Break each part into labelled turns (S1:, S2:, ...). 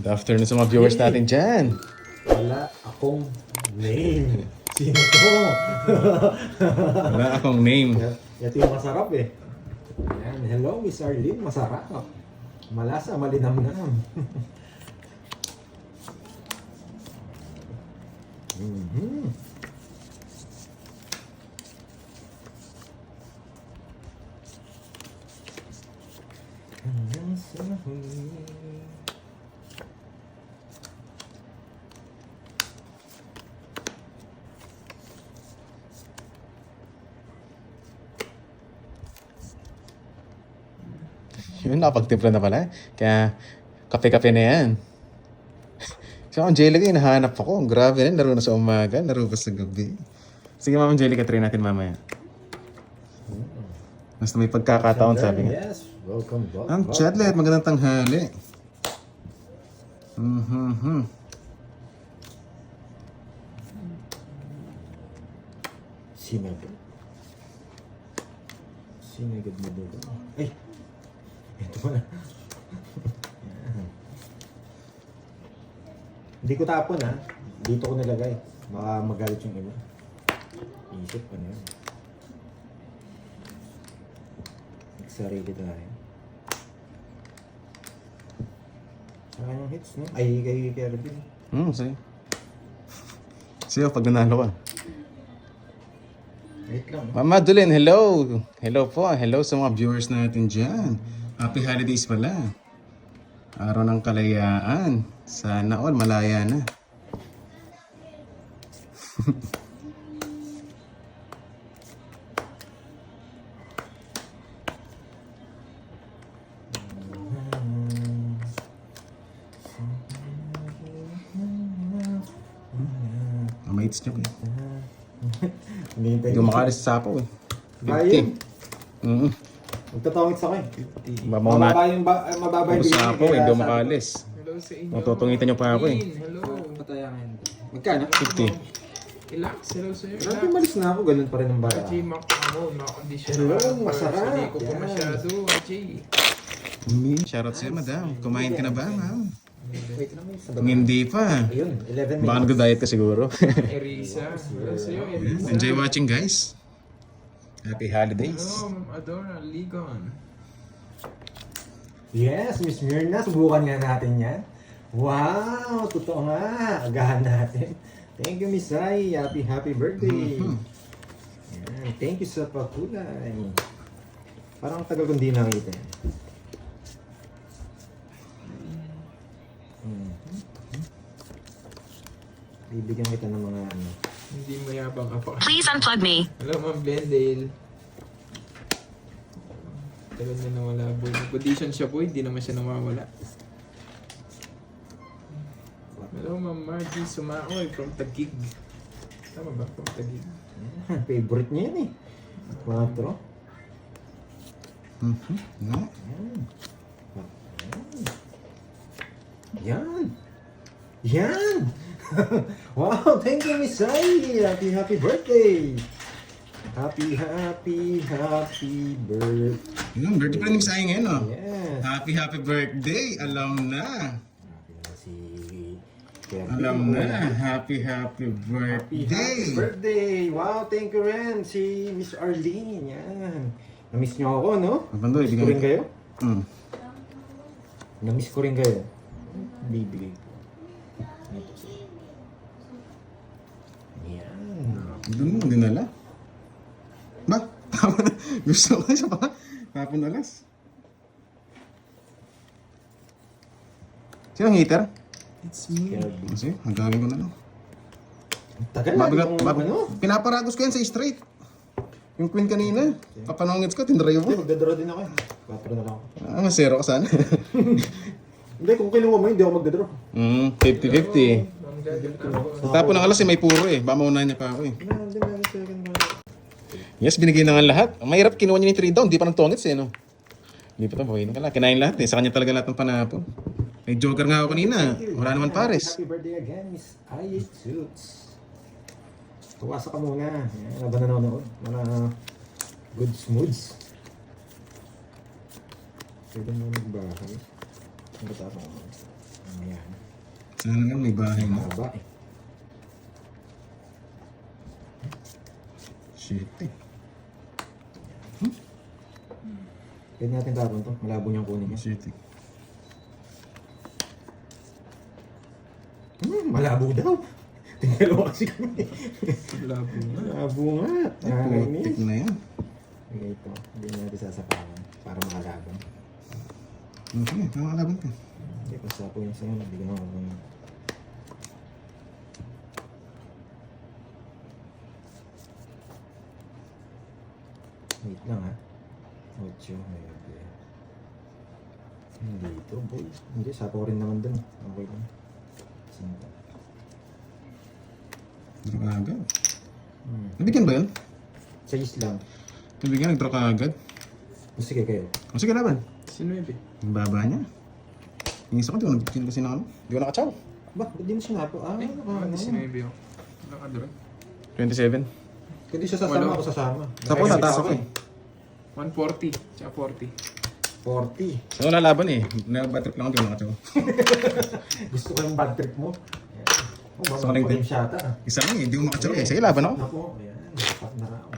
S1: Good afternoon sa mga viewers natin dyan.
S2: Wala akong name. Sino to?
S1: Wala akong name.
S2: Ito yung masarap eh. Yan. Hello, Miss Arlene. Masarap. Malasa, malinamnam. Mm-hmm. Hanggang sa huli.
S1: Yun, nakapagtimpla na pala. Kaya, kape-kape na yan. So, Angelica, hinahanap ako. Grabe rin, laro na sa umaga, laro pa sa gabi. Sige, Ma'am Angelica, try natin mamaya. Basta may pagkakataon, sabi nga.
S2: Yes, welcome back.
S1: Ang chatlet, magandang tanghali. Mm-hmm.
S2: Sinagad. Sinagad mo doon. Ay! Ito pala. Yan. Hindi ko tapon ha. Dito ko nilagay. Baka magalit yung iba. Isip pa na yun. Nagsarili tayo. Saka yung hits, no? Ay, kay Kervin.
S1: Sige. Sige, pag nanalo ka.
S2: Wait lang.
S1: Mama Dulin, hello! Hello po, hello sa mga viewers natin dyan. Happy holidays pala. Araw ng kalayaan. Sana all malaya na. Mates niyo po. Hindi ko makalis sa sapo eh.
S2: Bayan.
S1: 50.
S2: Magtatawag sa akin.
S1: Mababa
S2: Mababa yung
S1: sa ako eh, hindi ko makalis.
S3: Hello sa inyo.
S1: Matutungitan niyo pa ako eh.
S3: Hello.
S2: Patayangan. Magkano?
S1: 50.
S3: Relax. Hello sa'yo.
S2: Grabe, malis na ako. Ganun pa rin ang bara.
S3: Ajay, makakondisyon.
S2: Hello, masarap.
S3: Hindi ko pa
S2: Yan.
S3: masyado, Ajay.
S1: Shoutout sa'yo, madam. Kumain ka na ba, ma'am?
S2: Wait lang,
S1: Kung hindi pa,
S2: ayun, 11
S1: baka
S2: minutes.
S1: nag-diet ka siguro.
S3: Erisa. Hello sa'yo, Erisa.
S1: Enjoy watching, guys. Happy holidays.
S3: Hello, Ma'am Adora, Ligon.
S2: Yes, Miss Myrna, subukan nga natin yan. Wow, totoo nga. Agahan natin. Thank you, Miss Sai. Happy birthday. Yan. Thank you sa pakulay. Parang tagal kong di nakita. Bibigyan kita ng mga ano.
S3: Hindi mayabang ako.
S4: Please unplug me.
S3: Hello, Ma'am Glendale. Tagal na nawala, boy. Nag-audition siya, boy. Hindi naman siya nawawala. Hello, Ma'am Margie Sumaoy from Taguig. Tama ba? From Taguig.
S2: Yan, favorite niya yan eh. 4.
S1: No?
S2: Yan. Yan. Wow, thank you, Miss Sai. Happy birthday. Happy birthday.
S1: Yun, birthday pa rin yung sayang ngayon, oh.
S2: Yes.
S1: Happy birthday. Alam na.
S2: Happy na si Kevin.
S1: Alam na. Happy
S2: Happy
S1: birthday.
S2: birthday. Wow, thank you rin. Si Miss Arlene. Yan. Na-miss niyo ako, no?
S1: Abandoy,
S2: Na-miss ko rin kayo? Na-miss ko rin kayo. Bibigay ko. Ito siya. Yan.
S1: Doon mo, dinala. Ba? Gusto ko siya pa. Hapon alas. Sino ang heater?
S3: It's me.
S2: Kevin.
S1: Sige, hanggang ko na lang.
S2: Tagal na
S1: Mabigat,
S2: yung ano?
S1: Pinaparagos ko yan sa straight. Yung queen kanina. Kapanongits ko, tinry
S2: Hindi,
S1: mo.
S2: magdadraw din ako. 4 na lang ako.
S1: Zero ka sana.
S2: Hindi, kung kinuha mo, hindi ako magdadraw.
S1: 50-50.
S3: Ma'am Gagal ako.
S1: Tapos ng alas may puro eh. Baka maunahan niya pa ako eh.
S2: Hindi, meron second round.
S1: Yes, binigay na nga lahat. Ang mahirap, kinuha niya yung 3 down. Di pa ng tongits eh, no? Hindi pa ito, buhay na pala. Kinain lahat eh. Sa kanya talaga lahat ng panapon. May joker nga ako kanina. Wala naman pares.
S2: Happy birthday again, Miss Aye Suits. Tuwasa ka muna. Yan, habang nanonood. Mga good moods. Pwede mo magbahay. Ang bata ako. Ayan.
S1: Sana nga may bahay na.
S2: Haba eh.
S1: Shit eh.
S2: Pwede natin tapon to. Malabo niyang kunin niya.
S1: Shit eh.
S2: Malabo daw. Tingalo kasi kami.
S3: Labo nga.
S2: Malabo nga.
S1: Putik na yan.
S2: Okay, ito. Hindi natin sasapawan para makalaban.
S1: Okay, nakakalaban ka.
S2: Hindi, basta po yung sa'yo. Hindi ko na ako. Wait lang ha. 8. Hindi ito, boy. Hindi, sapaw rin naman dun. Okay lang. 5.
S1: Draw ka agad. Nabigyan ba yun?
S2: Sa islam.
S1: Nabigyan, nag-draw ka agad.
S2: Sige kayo.
S1: O sige, laban.
S3: Si Nueve.
S1: Ang baba niya. Yung isa ko, di ko nabigyan kasi ng ano. Di ko nakatsaw.
S2: Ba, ba't di mo sinapo?
S3: Eh, ano si Nueve oh. Wala ka doon.
S1: 27.
S2: Kung di siya sasama, ako sasama.
S1: Tapos natapos ko eh.
S3: 140. Tsaka 40.
S2: 40.
S1: So wala laban eh. Nag-bad trip lang ako, di ko nakatsaw.
S2: Gusto ko yung bad trip mo. Oh,
S1: So,
S2: baka
S1: kaling-
S2: yung shata ah.
S1: Isa lang eh, di ko makatsaw eh. Sige, laban ako.
S2: Ako, ayan. Dapat na raw.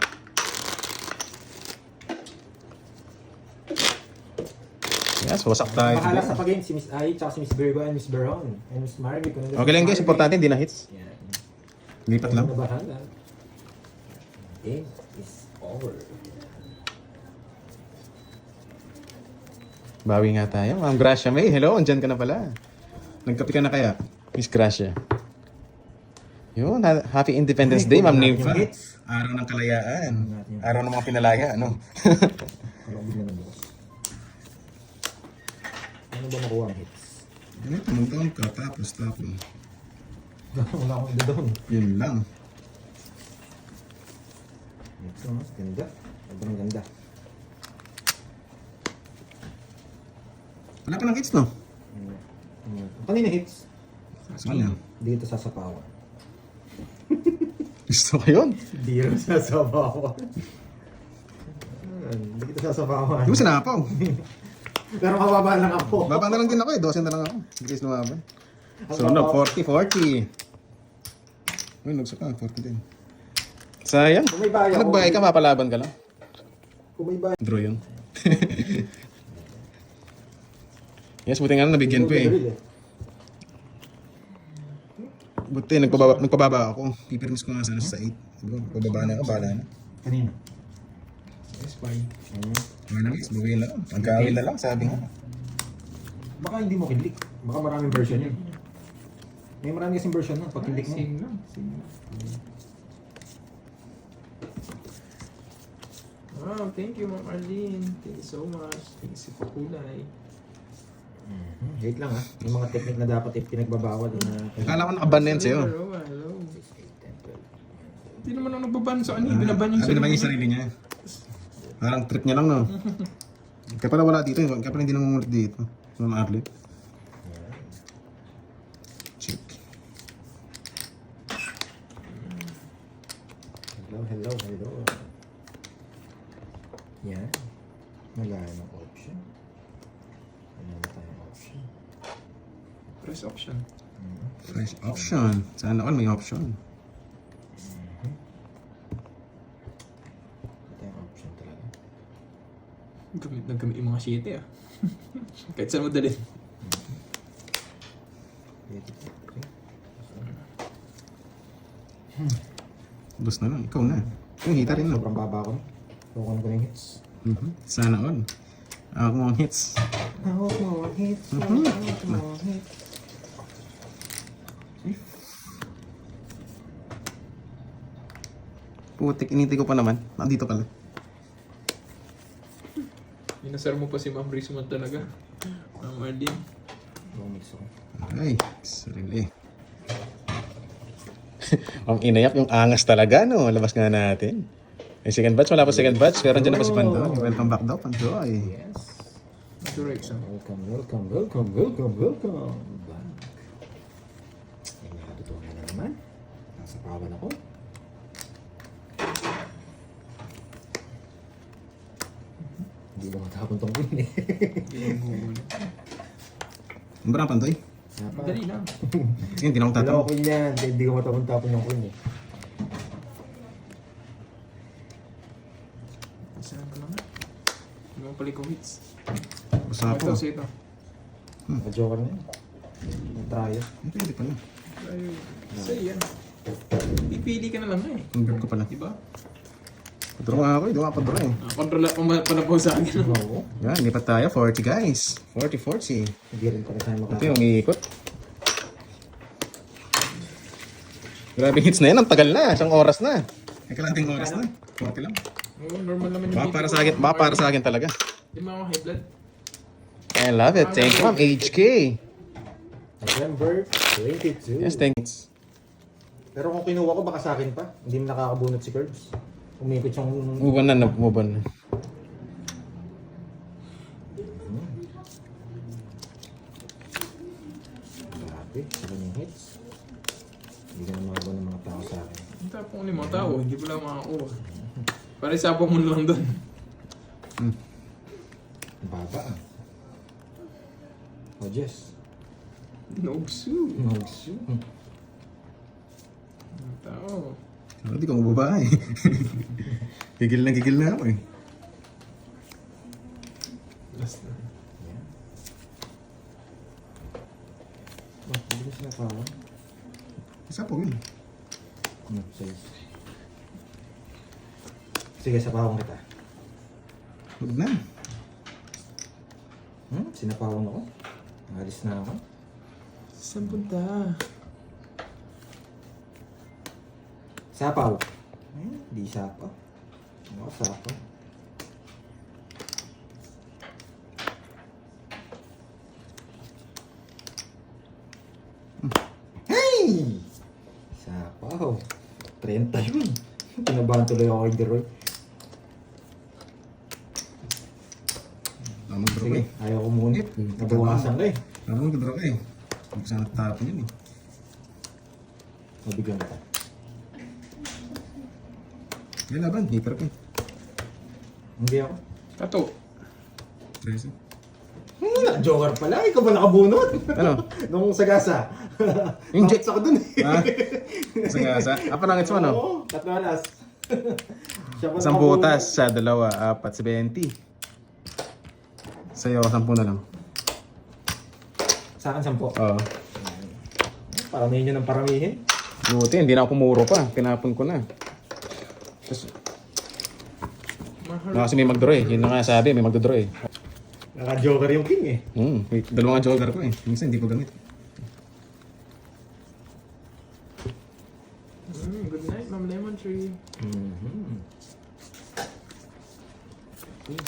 S1: Yes, wasak tayo.
S2: Bahala
S1: today.
S2: sa pag-game si Miss Ai, tsaka si Miss Virgo and Miss Veron. And Miss Marvy.
S1: Okay lang guys, importante hindi na hits.
S2: Yan.
S1: Lipat lang.
S2: Na bahala. Game is over.
S1: Bawi nga tayo. Ma'am Gracia May, hello, andyan ka na pala. Nagkape ka na kaya? Miss Gracia. Yun, Happy Independence Day, Ma'am Nympha. Araw ng kalayaan. Araw ng mga pinalaya, ano?
S2: Kalong bigla ng boss. Ano ba makuha ang hits?
S1: Ganito, magtaon ka, tapos.
S2: Wala akong ida doon.
S1: Yun lang.
S2: Ito, mas ganda. Sobrang ganda.
S1: Wala pa ng hits, no?
S2: Kanina hits.
S1: Saan yan?
S2: Dito sa sapawan.
S1: Gusto ko yun.
S2: Dito sa sapawan. Dito sa sapawan.
S1: Di mo sinapaw.
S2: Pero mababa lang ako.
S1: Baba na lang din ako eh, 12 na lang ako. Hindi guys lumaban. So, no, 40. Uy, nagsak ka, 40 din. Sayang.
S2: Kung may bayan
S1: Pag nagbayay ka, mapalaban ka lang.
S2: Kung may bayan.
S1: Draw yun. Yes, buti nga na nabigyan ko eh. Buti, nagpababa ako. Pipirmis ko nga sana sa 8. Pababa na ako, bahala na.
S2: Kanina.
S3: Yes, bye.
S1: Ano na guys, bawiin na lang. Pagkawin na lang, sabi nga.
S2: Baka hindi mo kinlik. Baka maraming version yun. May marami kasing version nun. Pag kinlik mo.
S3: Same lang. Same lang. Wow, thank you, Ma'am Arlene. Thank you so much. Thank you sa pakulay.
S2: Wait lang ha. Yung mga technique na dapat pinagbabawal na...
S1: Akala ko nakaban na yan sa'yo.
S3: Hello, hello. Hindi naman ako nagbaban sa ano. Binaban yung
S1: Sabi naman yung sarili niya. Parang trip niya lang, no? Kaya pala wala dito. Kaya pala hindi namumulit dito. Mga athlete. Check.
S2: Hello. Yan. Wala ng option. Wala na tayong option.
S3: press option.
S1: Fresh option. Sana all may option.
S2: Wala tayong option talaga.
S3: Naggamit yung mga shitty ah. Kahit saan mo dalhin.
S1: Bus na lang. Ikaw na. Yung hita rin, no?
S2: Sobrang baba ko. Kukunin ko na yung hits.
S1: Sana all. Ako ang hits.
S2: Hawak mo ang hits. Hawak mo ang hits.
S1: Putik, inintay ko pa naman. Nandito pala.
S3: Inasar mo pa si Ma'am Rizman talaga. Ma'am Arlene.
S2: Bumix ako.
S1: Ay, sarili. Ang inayak yung angas talaga, no? Labas nga natin. May second batch, wala pa second batch. Pero andyan na pa si Pandoy. Welcome back daw, Pandoy.
S2: Yes.
S3: Direction.
S2: Welcome back. Ay, nakatutunan na naman. Nasa pawan ako. Hindi ba matapon tong win eh.
S3: Hindi yung Google.
S1: Ang barang, Pandoy?
S3: Madali lang.
S1: Sige, hindi na akong
S2: Dalawa
S1: tatawag.
S2: queen yan. Hindi ko matapon-tapon yung queen eh.
S3: Saan ka naman? Hindi mo pala ko hits.
S1: Basta
S3: Ito,
S1: ako.
S3: sa ito.
S2: Naka-joker na yun. Nag-try.
S1: Pwede pala.
S3: Ay, sa yan. Pipili ka na lang eh.
S1: Ang grab ko pala.
S3: Diba?
S1: Padro nga ako eh. Di ba padro eh.
S3: Kontrol pa na po sa akin.
S2: Oo.
S1: Yan, lipat tayo. 40 guys. 40.
S2: Hindi rin pala tayo
S1: Ito
S2: makakita.
S1: yung iikot. Grabe hits na yan. Ang tagal na. Isang oras na. May kalanting oras na. 40 lang.
S3: Oo, normal naman yung
S1: Baka
S3: video
S1: para
S3: ko.
S1: sa akin, baka para sa akin talaga.
S3: Di ba ako high blood?
S1: I love it. Thank you, ma'am. HK.
S2: November 22.
S1: Yes, thanks.
S2: Pero kung kinuha ko, baka sa akin pa. Hindi mo nakakabunot si Curbs. Umikot siyang...
S1: Move on na. Move on na.
S2: Grabe, sila yung hits. Hindi ka na makakuha ng mga tao sa akin.
S3: Ang tapong ko ni mga tao, hindi ko lang makakuha. Pare sabong mo na lang doon.
S2: Baba ah. Oh, Jess.
S3: Nogsu.
S2: Magsu.
S3: Mga tao.
S1: Hindi ko mababa eh. Gigil na ako eh.
S3: Last na.
S2: Yan. Oh, hindi ko sinapawan.
S1: Isa po yun.
S2: Sige. Sige, sapawan kita.
S1: Huwag na.
S2: Sinapawan ako. Alis na ako.
S3: Saan punta?
S2: Sapaw. Di sapaw. Ako, sapaw. Hey! Sapaw. 30 yun. Pinabahan tuloy ako kay Deroy.
S1: Mag-draw
S2: Sige,
S1: eh.
S2: ayaw ko muna. Nabawasan ka eh.
S1: Mag-draw eh. Huwag sana tapon yun eh.
S2: Mabigyan kita.
S1: May laban. Hiper ko eh.
S2: Hindi ako.
S3: Tato.
S1: 13.
S2: Joker pala. Ikaw ba nakabunot?
S1: Ano?
S2: Nung sagasa.
S1: Yung jet-
S2: Bakit ako dun eh.
S1: Ha? Sagasa. Apa nangit mo ano?
S2: Oo, 4 alas. Siya pa
S1: Isang
S2: nakabunot.
S1: butas sa 2, 4, 20. Sa'yo, 10 na lang.
S2: Sa akin 10.
S1: Oo.
S2: Paramihin nyo ng paramihin.
S1: Buti, hindi na ako pumuro pa. Pinapon ko na. Tapos,
S3: Mahal.
S1: kasi may mag-draw eh. Yun na nga sabi, may mag-draw eh.
S2: Naka-joker yung king eh.
S1: Wait, dalawa nga jogger ko eh. Minsan hindi ko gamit.
S3: Good night, Ma'am Lemon Tree.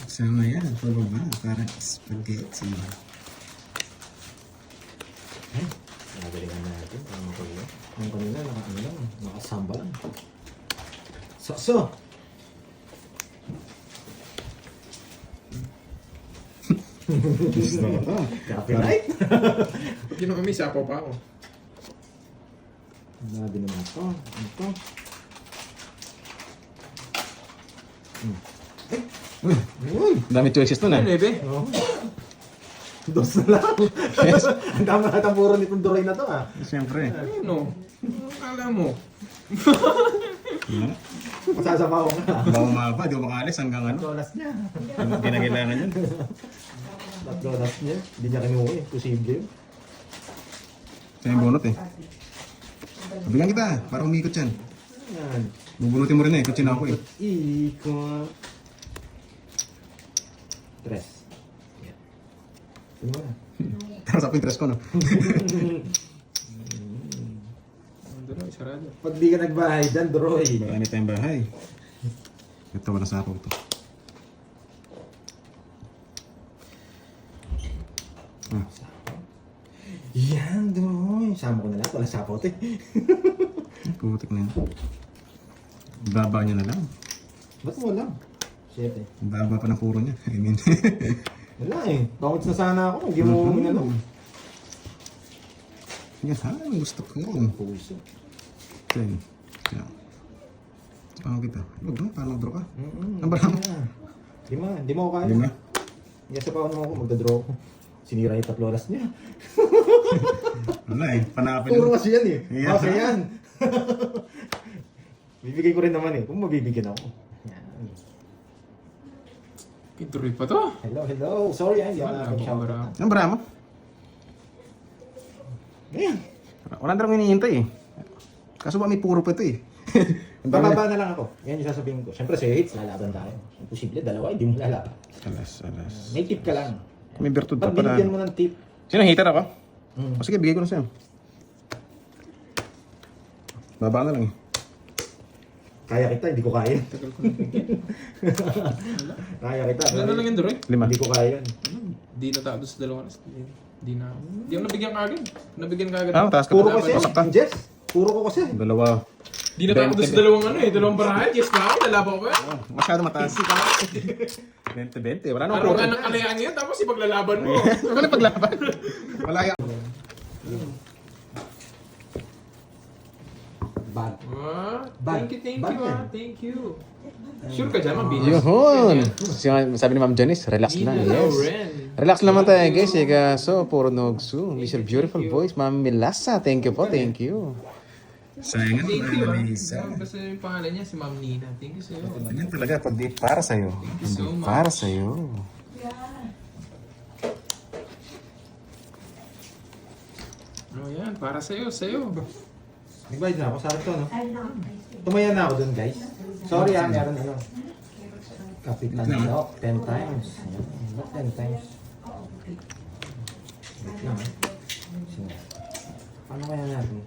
S1: Sama yan, pababa. Parang spaghetti.
S2: Nagalingan natin. Parang makulo. Yung kanina, naka-ano lang. Nakasamba lang. So.
S1: Gusto ko to.
S2: Copyright.
S3: Pag yun may sapaw pa ako.
S2: Nabi naman ito. Ano to? Uy!
S1: Dami choices nun ah.
S3: Ano, Ebe?
S2: Oh. Dos na lang.
S1: Yes.
S2: Ang dami na puro nitong Duray na to ah.
S1: Siyempre.
S3: Ano? Ano kala mo?
S2: Masasabaw ka.
S1: Bawa mapa, di ko makaalis hanggang ano.
S2: Dolas niya.
S1: Hindi na kailangan yun.
S2: Dolas niya. Hindi niya kinuha eh. Posible yun.
S1: Siya yung bunot eh. Bigyan kita, para umikot yan.
S2: Yan.
S1: Bubunutin mo rin eh, kutsin ako eh.
S2: Ikot. Tres. Yan. Ano na?
S1: Para sa Pinterest ko no.
S3: Ano na, sarado.
S2: Pag di ka nagbahay dyan, Duroy.
S1: Marami tayong bahay. Ito, walang sapaw to.
S2: Yan, Duroy. Sama ko na lang. Walang sapot eh.
S1: Putik na yan. Baba niya na lang.
S2: Ba't wala? Shit eh.
S1: Baba pa ng puro niya. I mean.
S2: Wala eh. Bakit na sana ako? Hindi mo minano.
S1: Yan, anong gusto ko yun?
S2: Puso.
S1: 10. Yan. Paano kita? Huwag mo, paano draw ka? Ang
S2: Lima. Lima. Hindi mo ako kaya.
S1: 5.
S2: Yes, pa ako naman ako. Magdadraw ako. Sinira yung taploras niya.
S1: Wala eh, panapin.
S2: Puro kasi yan eh.
S1: Yeah.
S2: Kasi yan. Bibigay ko rin naman eh. Kung mabibigyan ako. Yan.
S3: Ituloy pa to.
S2: Hello. Sorry ah. Hindi ako nakapag-shout.
S1: Ang bara mo?
S2: Ayan.
S1: Wala na rin hinihintay eh. Kaso ba may puro pa ito eh.
S2: Bababa na lang ako. Yan yung sasabihin ko. Siyempre sa hits, lalaban tayo. Imposible, dalawa, hindi mo lalaban.
S1: Alas.
S2: May tip ka lang.
S1: May bertud pa
S2: Ba't
S1: pala.
S2: binigyan mo ng tip?
S1: Sino hater ako?
S2: Mm.
S1: O sige, bigay ko na sa'yo. Baba na lang eh.
S2: Kaya kita, hindi ko kaya.
S3: Tagal ko nabigyan.
S2: Kaya kita.
S3: Ano na lang yun, Duroy?
S1: 5.
S2: Hindi ko kaya yan.
S3: Di natalo sa dalawang alas. Di na. Di ako nabigyan kagad. Nabigyan kagad.
S1: Ah, taas ka
S2: Puro
S1: pa.
S2: kasi.
S1: Pasok ka.
S2: Jess, puro ko kasi.
S1: Dalawa.
S3: Di natalo sa dalawang ano eh. Dalawang barahan. Yes na ako. Lalaban ko yan.
S1: Masyado mataas. 20-20. Wala nang
S3: Araw ka ng kalayaan ngayon. Tapos ipaglalaban mo.
S1: Wala paglaban. Wala yan.
S2: Bad.
S3: Ah,
S2: Bad.
S3: thank
S2: Bad
S3: you
S2: yan.
S3: ah. Thank you. Sure ka dyan, mabili.
S1: Yun. Sabi ni Ma'am Janice, relax lang. Yes. Relax naman tayo guys. So, puro nogsu. With your beautiful voice. Ma'am Milasa. Thank you po. Thank you. Sayang
S3: Thank you. Basta yung pangalan niya, si Ma'am Nina. Thank you sa'yo.
S1: Ganyan talaga pag di para sa'yo.
S3: you so
S1: Hindi
S3: much.
S1: para sa'yo.
S3: Oh yan, para sa'yo, sa'yo.
S2: Nagbayad na ako sa ito, no? Tumaya na ako dun, guys. Sorry ah, meron ano. Kapitan Doc, 10 times. Ayan, not 10 times. Wait lang, ah. Sige. Paano kaya natin?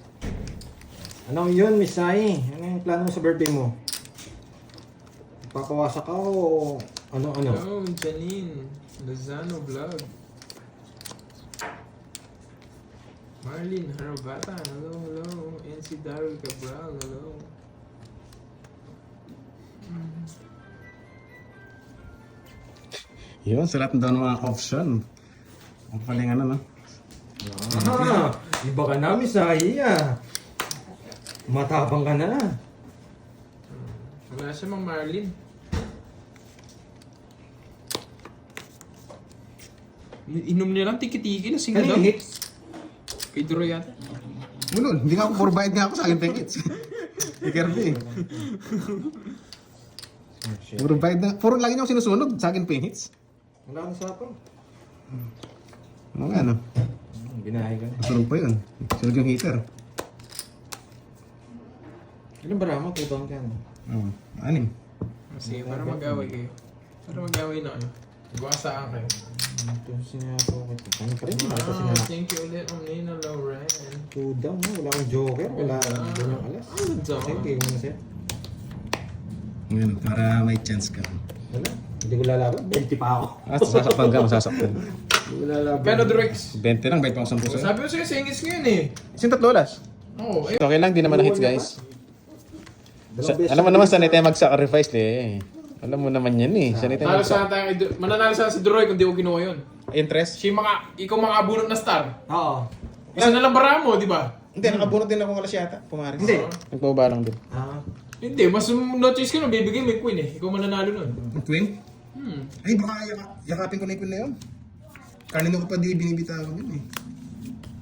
S2: Ano yun, Miss Sai? Ano yung plano mo sa birthday mo? Papawasak ka o ano-ano?
S3: Hello, Janine. Lozano Vlog. Marlene Harabata. Hello. NC Daryl Cabral. Hello.
S1: Yun, sa lahat daw ng mga option. Ang paling ano, no?
S2: Ah, iba ka na, Miss Sai ah. Matapang ka na.
S3: Wala siya, Mang Marlene. Inom niya lang tiki-tiki na singa
S2: Ano
S3: daw.
S2: yung hits?
S3: Kay Duro yata.
S1: Ulol, hindi nga ako provide nga ako sa akin tickets. Ni Kirby. Provide na. Puro lagi niya ako sinusunod sa akin hits.
S2: Wala kang sapang.
S1: Ano nga, no?
S2: Binahay ka na.
S1: Sunog pa yun. Sunog yung heater.
S2: Ilan ba mo? 2 taon ka na.
S1: Oo. 6.
S3: Sige, para mag-away kayo. Para mag-away na kayo. Iwasaan kayo.
S2: Ito sinapo ko. Ano pa rin? Ito
S3: Ah,
S2: sinapo.
S3: thank you ulit, Ma'am Nina Lauren.
S2: 2 down, no? Wala akong joker. Wala akong ganyang alas.
S3: Ano daw?
S2: Sige, muna siya.
S1: Ngayon, para may chance ka.
S2: Wala. Hindi ko lalaban. 20 pa ako.
S1: Ah, sasaktan ka, masasaktan.
S2: Hindi ko lalaban.
S3: Kano Drex?
S1: 20 lang, 20 pa ako 10 sa'yo.
S3: Sabi ko sa'yo, singis ngayon eh.
S1: Sin tatlolas.
S3: Oo, eh.
S1: Okay lang, di naman na hits guys.
S2: Dalawang beses
S1: Alam mo
S2: sa-
S1: naman, sanay tayo mag-sacrifice eh. Alam mo naman yan eh. Sanay tayo
S3: Talo
S1: mag-sacrifice.
S3: sana tayo kay mananalo sana si Droy kung di ko ginawa yun.
S1: Interest?
S3: Siya ikaw makabunot na star.
S2: Oo.
S3: Isa na lang bara mo, di ba?
S1: Hindi, nakabunot din ako ng alas yata. Pumaris.
S2: Hindi.
S1: Nagpababa lang din.
S2: Ah.
S3: Hindi, mas no choice ka na, bibigay mo yung queen eh. Ikaw mananalo nun.
S1: Ang queen? Ay, baka yakapin ko na yung queen na yun. Kanino ko pa di binibitawan yun eh.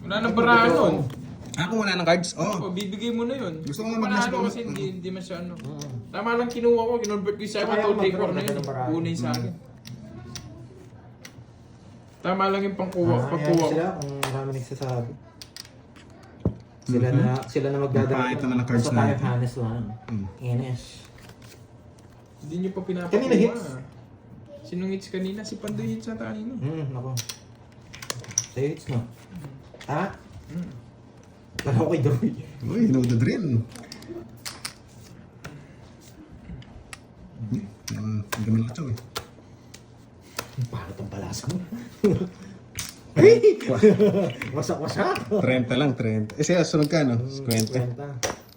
S3: Wala nang barahan nun.
S1: Ah, kung wala ng cards? Oo.
S3: Oh, bibigay mo na yun.
S1: Gusto ko nga
S3: Manalo
S1: mag-last
S3: kasi
S1: ball.
S3: hindi masyado. Tama lang kinuha ko, kinonvert ko yung
S2: Kaya
S3: sa'yo,
S2: ako
S3: 2 take 4 na
S2: magkaroon
S3: yun.
S2: ng barahan.
S3: Unay sa akin. Tama lang yung pagkuha
S2: Ayan
S3: ko.
S2: sila kung marami nagsasabi. Sila na magdadala.
S1: Ito na ng cards
S2: Basta tayo
S1: natin.
S2: honest lang. Ines.
S3: Hindi nyo pa pinapakuha.
S2: Kanina hits?
S3: Sinong hits kanina? Si Pandoy hits ata kanina.
S2: Nako. Sa'yo hits no? Ha?
S3: Hmm.
S2: Alam ko kay Droy.
S1: Uy, you know the drill. Ang gamit lang ito eh.
S2: Paano itong palasa mo? Ay! Wasak-wasak.
S1: 30 lang, 30. Eh, siya, sunod ka, no? 50.
S2: Kwenta.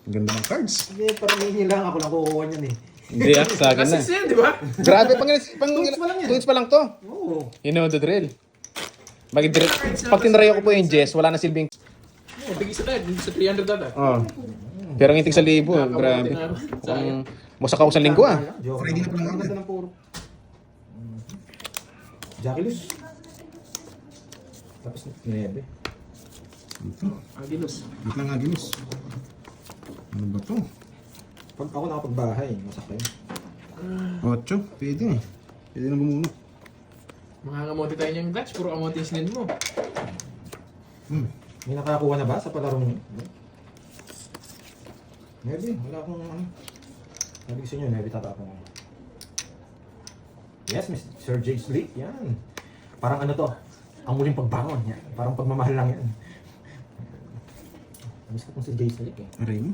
S1: Ang ganda ng cards.
S2: Hindi, parang may lang. Ako lang kukuha niyan eh.
S1: Hindi ah, sa akin na.
S3: Kasi yan, di ba?
S1: Grabe, pang
S2: Tweets pa lang yan.
S1: tweets pa lang to.
S2: Oo.
S1: You know the drill. Pag tinry ko po yung Jess, wala na silbing.
S3: Oh, tigil sa tayo, sa 300 data.
S1: Oh. Pero ang itig sa libo, grabe. Ang musak ako sa linggo ah.
S2: Ready na pala. Ang ganda ng puro. Jackie Luz. Tapos 9.
S1: Ito.
S3: Agilos.
S1: Wait lang, Agilos. Ano ba to?
S2: Pag ako nakapagbahay, masakit.
S1: 8. Pwede eh. Pwede na bumuno.
S3: Makakamote tayo niyang clutch. Puro kamote yung sinend mo.
S2: May nakakuha na ba sa palarong niyo? Maybe, wala akong ano. Sabi gusto nyo, maybe tatapon ko. Yes, Sir J. Sleep, yan. Parang ano to, ang muling pagbangon, yan. Parang pagmamahal lang yan. Miss ko kung si J. Sleep eh.
S1: Aray mo.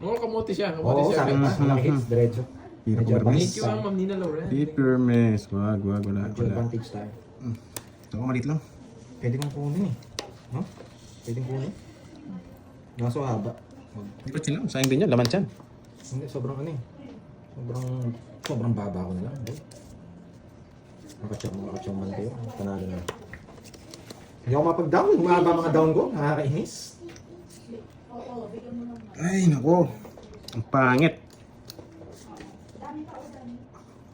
S3: Oo, kamote siya. Kamote
S2: Oo,
S3: siya.
S2: sabi pa, malaki hits, diretso.
S1: Hirap
S2: Medyo
S1: ko
S3: Thank you ang Ma'am Nina Lauren.
S1: Paper mess. Wag, wala.
S2: Medyo advantage tayo.
S1: Ito ko malit lang.
S2: Pwede kong kunin eh. Huh? Pwede kong kunin. Naso haba.
S1: Ito sila. Sayang din yan. Laman dyan.
S2: Hindi, sobrang ano eh. Sobrang baba ko na lang. Makachong man kayo. Panalo na. Hindi ako mapag-down. Humaba mga down ko. Nakakainis.
S1: Ay, nako. Ang pangit.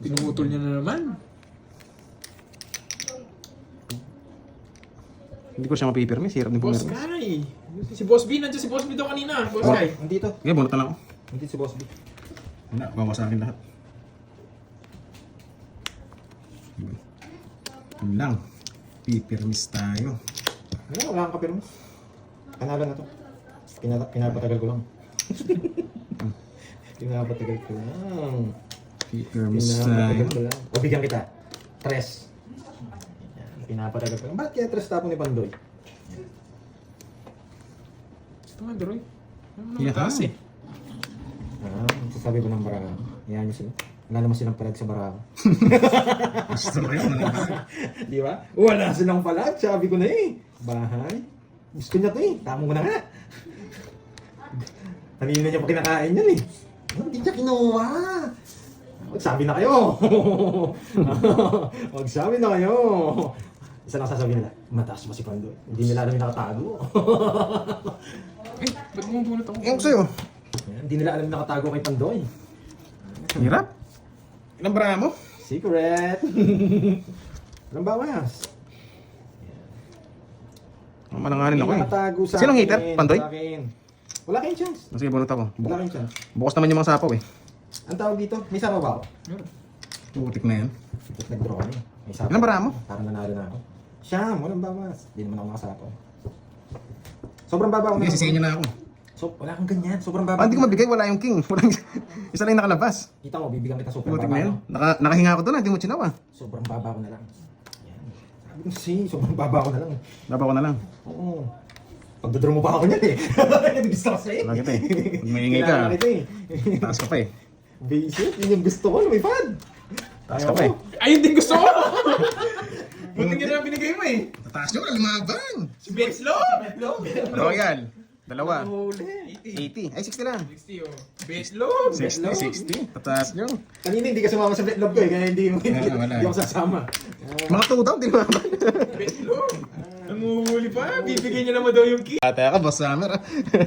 S3: Pinumutol niya na naman.
S1: Hindi ko siya mapaper mess. Hirap din
S3: Boss
S1: pumirmes.
S3: Kai. Si Boss B. Nandiyan si Boss B daw kanina. Boss
S1: Oh.
S3: Kai.
S2: Hindi to.
S1: Okay, bunot na lang ako.
S2: Hindi si Boss B.
S1: Wala, bawa sa akin lahat. Yun lang. Pipirmis tayo.
S2: Ano, wala kang kapirma. Panalo na to. Pinapatagal ko lang. Pinapatagal ko lang.
S1: Pipirmis
S2: Pinapatagal
S1: tayo.
S2: ko lang. O, bigyan kita. 3. Yan, pinapatagal ko lang. Bakit kaya 3 tapo ni Pandoy?
S3: Ito nga, Deroy. Ano
S1: Yeah.
S3: mataas eh.
S2: Sasabi ko ng barako. Yan nyo sila. Wala naman silang palag sa barako.
S1: Gusto ko yun.
S2: Di ba? Wala silang palag. Sabi ko na eh. Bahay. Gusto niya to eh. Tamo ko na nga. Kanina niya pa kinakain yan eh. Hindi niya kinuha. Magsabi na kayo. Magsabi na kayo. Isa lang sasabihin nila, mataas ba si Pandoy? Hindi nila alam yung nakatago.
S3: Eh, ba't mo bunot ako?
S1: Ewan ko sa'yo.
S2: Hindi nila alam yung nakatago kay Pandoy.
S1: Hirap. Ilang bara mo?
S2: Secret! Anong bawas?
S1: Malanganin ako eh.
S2: Nakatago sa
S1: Sinong
S2: akin,
S1: hater? Pandoy?
S2: sa akin. Wala kayong chance.
S1: Sige, bunot ako.
S2: Wala kayong chance.
S1: Bukas naman yung mga sapaw eh.
S2: Ang tawag dito, may sapaw ba ako?
S1: Putik na yan.
S2: Tapos nag-draw kami. May sapaw.
S1: Ilang bara mo?
S2: Parang nanalo na ako. Siyam, walang bawas. Hindi naman ako makasapaw. Sobrang baba ako
S1: Hindi, sisihin niyo na ako.
S2: So, wala kang ganyan. Sobrang baba.
S1: Ah, hindi ko mabigay. Wala yung king. Walang... Isa lang yung nakalabas.
S2: Kita mo, bibigyan kita sobrang
S1: Putik
S2: baba.
S1: na yan.
S2: no?
S1: Nakahinga ako doon. Hindi mo chinawa.
S2: Sobrang baba ko na lang. Yan. Sabi ko si, sobrang baba ko na lang.
S1: Baba ko na lang.
S2: Oo. Pagdodraw mo pa ako niyan eh. Gusto ko sa'yo.
S1: Bakit eh? Pag maingay ka,
S2: Kailangan kita eh.
S1: taas ka pa eh.
S2: Basic, yun yung gusto ko, lumipad.
S1: Taas ka pa eh.
S3: Ayun din gusto ko! Buti nga na binigay mo eh.
S1: Taas nyo, lumaban.
S3: Si Benslo!
S1: Royal. Dalawa.
S2: Huli.
S1: 80. Ay, 60 lang.
S3: 60 oh. Benslo!
S1: 60. Tataas nyo.
S2: Kanina hindi ka sumama sa betlog ko eh, kaya hindi
S1: wala.
S2: ako sasama.
S1: Mga 2 daw, di lumaban.
S3: Benslo! Nanguhuli pa. Bibigyan niya naman daw yung key.
S1: Ate ka, Boss Summer.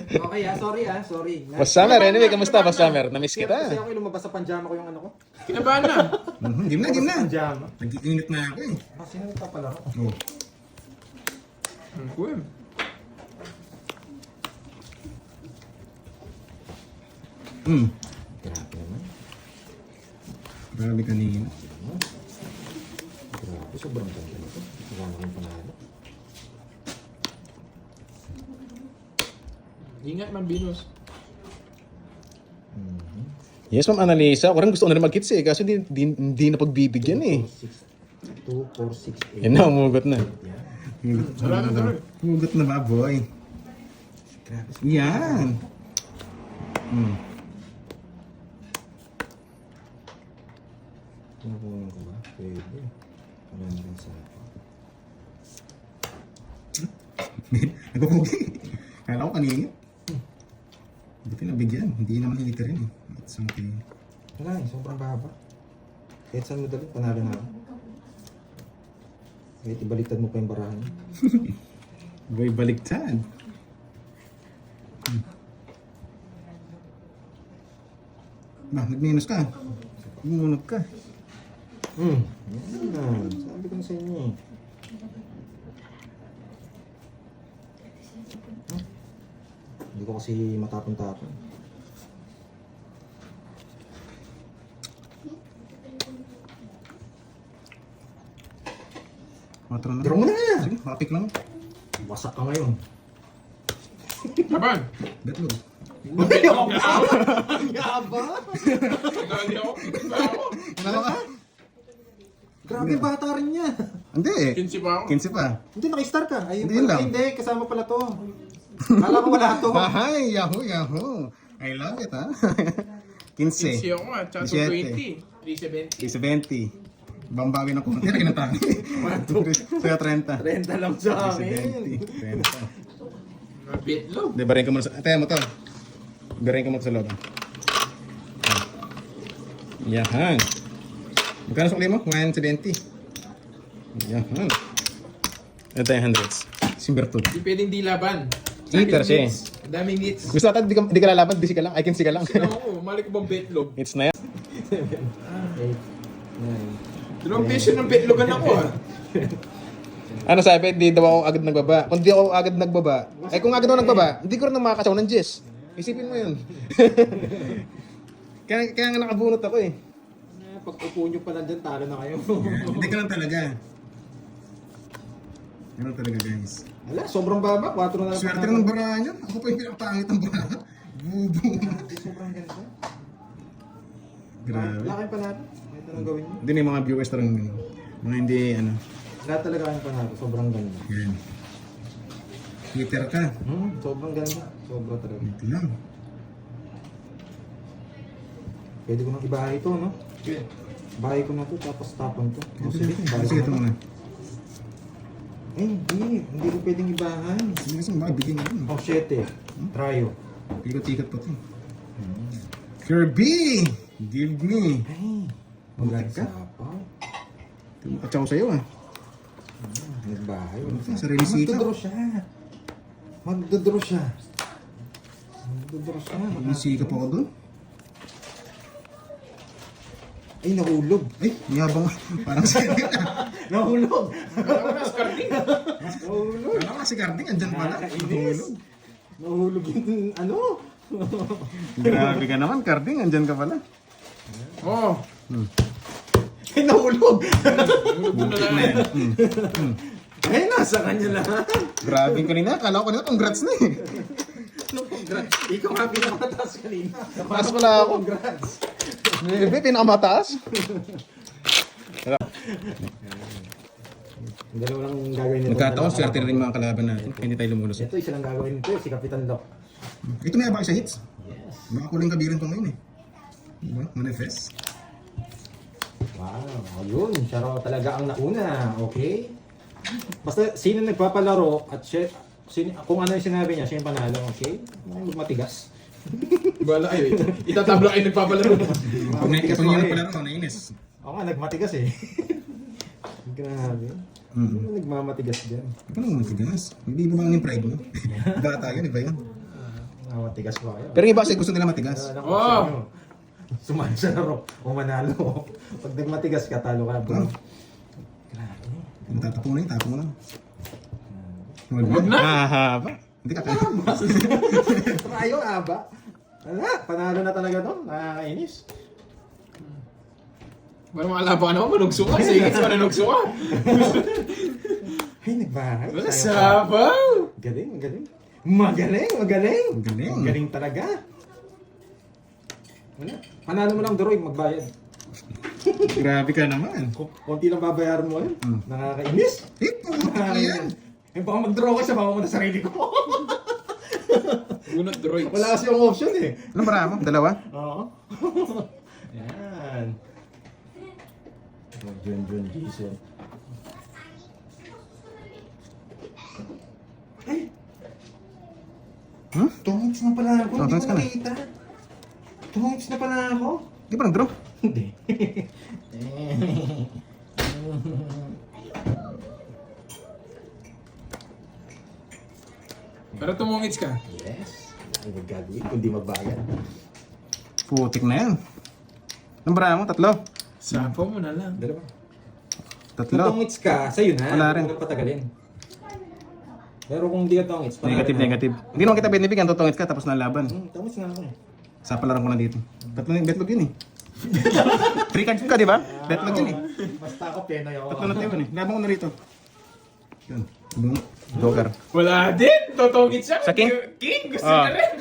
S2: Okay sorry.
S1: Boss Summer, anyway, kamusta Boss Summer? Namiss
S2: Kasi
S1: kita.
S2: ako yung lumabas sa panjama ko yung ano ko.
S3: Kinabahan na.
S1: Game na, game na.
S2: Panjama.
S1: Nag-iinit na ako eh.
S2: Kasi nang papalaro.
S1: Oh.
S3: Cool.
S2: Grabe naman.
S1: Grabe kanina.
S2: Grabe, sobrang ganda nito. Wala na kayong panalo.
S3: Ingat man, Venus.
S1: Yes, Ma'am Annalisa. Ako rin gusto ko na rin mag-hits eh. Kaso hindi na pagbibigyan eh.
S2: 2, 4, 6, 8.
S1: Yan na, umugot na.
S2: Yan.
S1: Umugot na ba, boy?
S2: Grabe.
S1: Yan.
S2: Pinukunin ko ba? Pwede. Wala na rin sa akin.
S1: Nagpupugi. Kala ko kanina. Buti nabigyan. Hindi naman hilita rin eh. It's okay.
S2: Wala eh, sobrang baba. Kahit saan mo dali, panalo na ako. Kahit ibaliktad mo pa yung barahan.
S1: Boy, baliktad. Ba, nag-minus ka. Ngunod ka.
S2: Yan. Sabi ko na sa inyo eh. ko kasi matapon-tapon.
S1: Matro na.
S2: Draw mo na!
S1: Sige, makapik lang.
S2: Wasak ka ngayon.
S3: Laban!
S1: Betlog.
S2: Yaba!
S3: Nagkakali ako.
S1: Ano ka?
S2: Grabe, bata rin niya.
S1: Hindi eh.
S3: 15 pa ako.
S1: 15 pa.
S2: Hindi, nakistar ka. Ay,
S1: Hindi lang.
S2: Hindi, kasama pala to. Kala ko wala to.
S1: Hi, Yahoo, Yahoo. I love it, ha?
S3: 15
S1: 15.
S3: ako nga. Tsaka
S1: 17.
S3: 20. 370.
S1: 70. Bambawi ng konti rin na tayo. Sa'yo 30.
S2: 30 lang sa akin.
S1: 70. 30.
S3: Bitlog.
S1: Di, barin ka muna sa... Ataya mo to. Barin ka muna sa loob. Yahan. Magkano sa uli mo? 170. Yahan. Ito yung hundreds. Simber 2.
S3: Hindi pwedeng di laban.
S1: Eater siya eh.
S3: Ang daming hits.
S1: Gusto natin, di ka lalaban, busy ka lang. I can see ka lang.
S3: Ako, mali ko bang betlog?
S1: It's na yan.
S2: 8, 9.
S3: 2 piso ng betlogan ako ah.
S1: Ano sabi, di daw ako agad nagbaba. Kung di ako agad nagbaba, eh kung agad ako nagbaba, hindi ko rin na makakasaw ng Jess. Isipin mo yun. kaya nga nakabunot ako eh.
S2: Pag upo nyo pa nandyan, talo na kayo.
S1: Hindi ka lang talaga. Ganun talaga guys.
S2: Wala, sobrang baba. 4 na lang.
S1: Swerte ka ng barahan niya. Ako pa yung pinakapangit ng barahan. Bubo.
S2: Sobrang ganda.
S1: Grabe.
S2: Lakin pa natin. Ito nang gawin nyo.
S1: Hindi na yung mga viewers talagang mga hindi ano.
S2: Lahat talaga kain pa natin. Sobrang ganda.
S1: Yan. Twitter ka.
S2: Sobrang ganda. Sobra talaga.
S1: Ito lang.
S2: Pwede ko nang ibahay ito, no? Bahay ko na to, tapos tapon to.
S1: Sige,
S2: bahay
S1: sige
S2: ko
S1: ito
S2: na.
S1: muna.
S2: Hindi ko pwedeng ibahay.
S1: Sige kasi baka bigyan na rin.
S2: Oh, 7. Tryo.
S1: Pikot-tikot pa ito. Kirby! Give me!
S2: Ay,
S1: Maganda ka?
S2: sapaw.
S1: Tumukatsaw sa'yo ah.
S2: Nagbahay.
S1: Sarili sita.
S2: Magdodraw siya. Magdodraw siya. Magdodraw siya.
S1: Isika pa ako doon.
S2: Ay, nahulog.
S1: Ay, mayabang. Parang si
S2: Nahulog.
S3: Ako na, Scardi.
S2: Nahulog.
S1: Parang si Carding, andyan pala.
S2: Nakakainis. Nahulog yung ano.
S1: Grabe ka naman, Carding, andyan ka pala.
S3: Oh,
S2: Ay, nahulog.
S3: hulog na lang.
S2: Ay, nasa kanya lahat.
S1: Grabe yung kanina, kala ko kanina congrats na eh.
S2: Congrats. Ikaw nga pinakamataas kanina.
S1: Taas pala ako.
S2: Congrats.
S1: Hindi, pinakamataas.
S2: Ang dalawa lang gagawin nito.
S1: Nagkataon, swerte rin mga kalaban natin. Hindi tayo lumulos.
S2: Ito, isa lang gagawin nito. Si Kapitan Doc.
S1: Ito may abang sa hits.
S2: Yes.
S1: Baka kulang kabirin to ngayon eh. Diba? Manifest.
S2: Wow. Yun. Siya raw talaga ang nauna. Okay? Basta sino nagpapalaro at siya, kung ano yung sinabi niya, siya yung panalo. Okay? Matigas.
S3: Bala kayo. Itatabla kayo nagpapalaro.
S1: Pag nangyari pala rin, nainis.
S2: Ako nga, nagmatigas eh. Grabe. Ano nagmamatigas dyan?
S1: Ako nang matigas. Hindi mo bang yung pride mo? Bata yun, iba yun.
S2: Matigas ba kayo?
S1: Pero yung iba kasi gusto nila matigas.
S3: Oh!
S2: Sumali sa laro o manalo. Pag nagmatigas ka, talo ka. Bro. Grabe.
S1: Kung tatapo na yun, tapo mo lang.
S3: Huwag na.
S1: Mahaba. Hindi ka kaya.
S2: Ayaw aba. Wala, panalo na talaga to. Nakakainis.
S3: Wala mga laban naman, manugso ka. Sige, manugso ka.
S2: Ay, nagbahay.
S3: Wala
S2: Sayang
S3: sabaw.
S2: pa. Galing, magaling. Magaling, magaling.
S1: Galing.
S2: Magaling talaga. Wala. Panalo mo lang Droid, magbayad.
S1: Grabe ka naman.
S2: Konti lang babayaran mo yun. Nakakainis.
S1: Eh, pumunta ka yan.
S2: Eh, baka mag-draw ka sa mama mo na sarili ko.
S3: Gunot droids.
S2: Wala kasi yung option eh.
S1: Ano marami? Dalawa?
S2: Oo. Yan. John Jason. Ay!
S1: Hmm?
S2: Tungits na pala ako.
S1: Oh,
S2: Hindi
S1: tungits
S2: ko
S1: ka na.
S2: nakita. Tungits na pala ako.
S1: Di ba nag-draw?
S2: Hindi.
S3: Pero tumungits ka.
S2: Yes. Ano gagawin kundi magbayad?
S1: Putik na yan. Ano marami mo? Tatlo?
S3: Sabaw mo na lang.
S2: Dalawa. Kung
S1: Tatlo.
S2: tungits ka, sa'yo na.
S1: Wala rin.
S2: Huwag mo nang patagalin. Pero kung hindi ka tongits,
S1: Negative, negative. Hindi naman kita binibigyan, tutungit ka tapos na laban.
S2: Tongits nga ako eh.
S1: Sa palaran ko na dito. Betlog yun eh. Free card ka, di ba? Betlog yun eh.
S2: Basta ako, penoy ako.
S1: Tatlo na tayo eh. Laban ko na rito. Yun. Joker.
S3: Wala din! Totongit siya.
S1: Sa king?
S3: King! Gusto
S1: Ah.
S3: niya rin.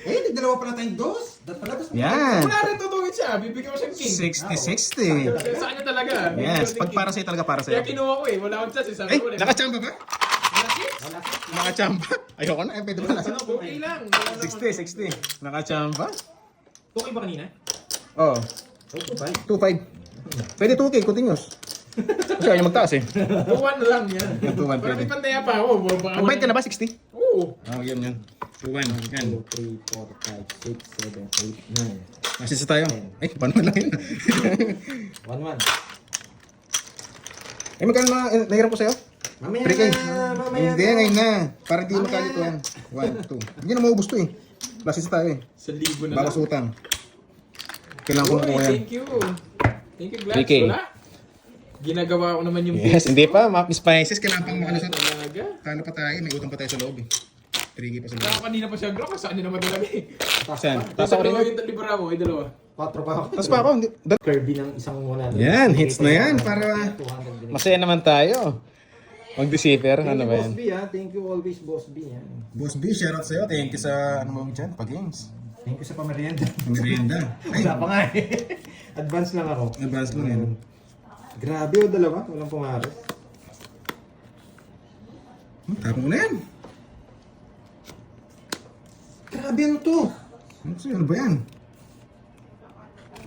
S2: Nagdalawa pala tayong dos. Palabas mo.
S1: Yan.
S3: Wala rin totongit siya. Bibigyan ko siyang king.
S1: 60-60.
S3: Sa kanya talaga.
S1: Yes, pag para sa'yo talaga para
S3: Kaya
S1: sa'yo.
S3: kinuha ko eh. Wala akong chance. Sabi
S1: Ay,
S3: ko ulit.
S1: nakachamba ba?
S3: Wala six?
S1: Nakachamba. Ayoko na, pwede ba na?
S3: Okay lang. Wala naman.
S1: 60. Nakachamba?
S2: Okay ba kanina?
S1: Oo.
S2: Oh,
S1: 2-5. Pwede 2K, continuous. Kasi ayaw magtaas eh.
S3: 2-1 na lang yan.
S1: 2-1
S3: Parang
S1: pwede.
S3: may pantaya pa ako. Baka
S1: Magbayad ka na ba, 60?
S3: Oo.
S1: Oo, yun. 2-1. Yan.
S2: 2, 3, 4, 5, 6, 7, 8, 9.
S1: Assist tayo. Ay, paano lang yun?
S2: 1-1.
S1: Ay, magkano na nahirap ko sa'yo?
S2: Mamaya
S1: 3K.
S2: na, mamaya
S1: Hindi,
S2: na.
S1: ngayon na. Para di magkalituan. 1, 2. Hindi na maubos to eh. Assist tayo eh.
S3: 1,000 na lang.
S1: Bawas utang. Kailangan ko
S3: Uy,
S1: po yan.
S3: thank you. Thank you, Glads.
S1: 3K.
S3: Wala. Ginagawa ko naman yung
S1: Yes, hindi pa. Map spices. Kailangan pang makalusot.
S3: talaga.
S1: Talo pa tayo. May utang pa tayo sa loob eh. 3K pa sa loob.
S3: Kaya kanina pa siya glock. Saan niya naman talaga eh.
S1: Saan? Taas ako rin.
S3: Dalawa yung libra mo. Yung dalawa.
S2: 4 pa ako.
S1: Taas pa ako.
S2: Kirby ng isang 100.
S1: Yan, hits na yan. Para
S2: 200 din.
S1: masaya naman tayo. Mag-deceiver.
S2: Thank
S1: Ano
S2: you,
S1: ba
S2: Boss
S1: yan?
S2: B, ha. Thank you always, Boss B, yan.
S1: Boss B, shoutout sa'yo. Thank you sa ano mo dyan, pag-games.
S2: Thank you sa pamerienda.
S1: Merienda. Ay,
S2: Wala pa nga eh. Advance lang ako.
S1: advance lang yan.
S2: Grabe o dalawa. Walang pumares.
S1: Tapos mo na yan.
S2: Grabe ano to?
S1: Ano ba yan?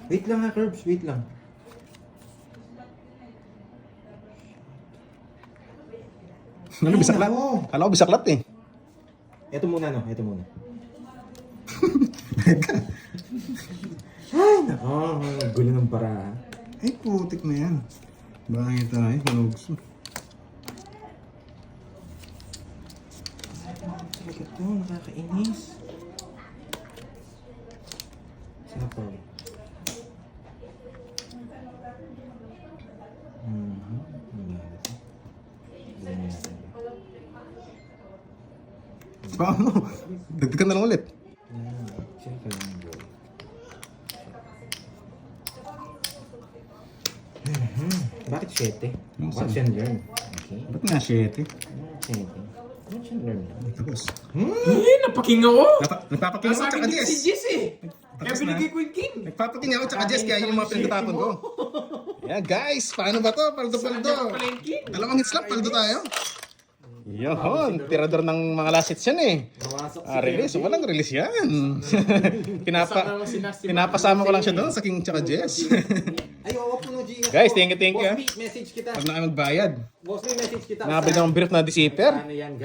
S2: Wait lang ha, Curbs. Wait lang.
S1: Ano, bisaklat?
S2: nako.
S1: Kala ko bisaklat eh.
S2: Ito muna, no? Ito muna. Ay, nako. Ang gulo ng para.
S1: Ay, putik na yan. Bakit tayo? Manugso.
S2: Ito, nakakainis. Sapaw.
S1: Paano? Dagdagan na lang ulit.
S2: Check ka lang, bro. Bakit 7? Watch and learn. Okay.
S1: Ba't nga 7?
S2: 7. Watch and learn lang.
S1: Tapos.
S3: Napaking ako.
S1: Nagpapaking ako
S3: Nasa
S1: tsaka
S3: akin din
S1: Jess.
S3: si Jess eh. Kaya
S1: Tapos na.
S3: binigay ko yung king.
S1: Nagpapaking ako tsaka Jess kaya yung mga pinagtatapon ko. Yeah guys, paano ba to? Paldo-paldo.
S3: Saan pala yung king?
S1: Dalawang hits lang, paldo tayo. Yun, tirador ng mga last hits yan eh.
S2: Nawasok si
S1: Release,
S2: Kirby.
S1: walang release yan.
S3: Kasama si Nasty
S1: Pinapasama ko lang siya doon sa King tsaka Jess.
S2: Ay, oo po no, GS.
S1: Guys, thank you,
S2: Boss
S1: ah.
S2: B, message kita.
S1: Pag na magbayad.
S2: Boss B, message kita.
S1: Nakabili ng brief na deceiver.
S2: Ano yan,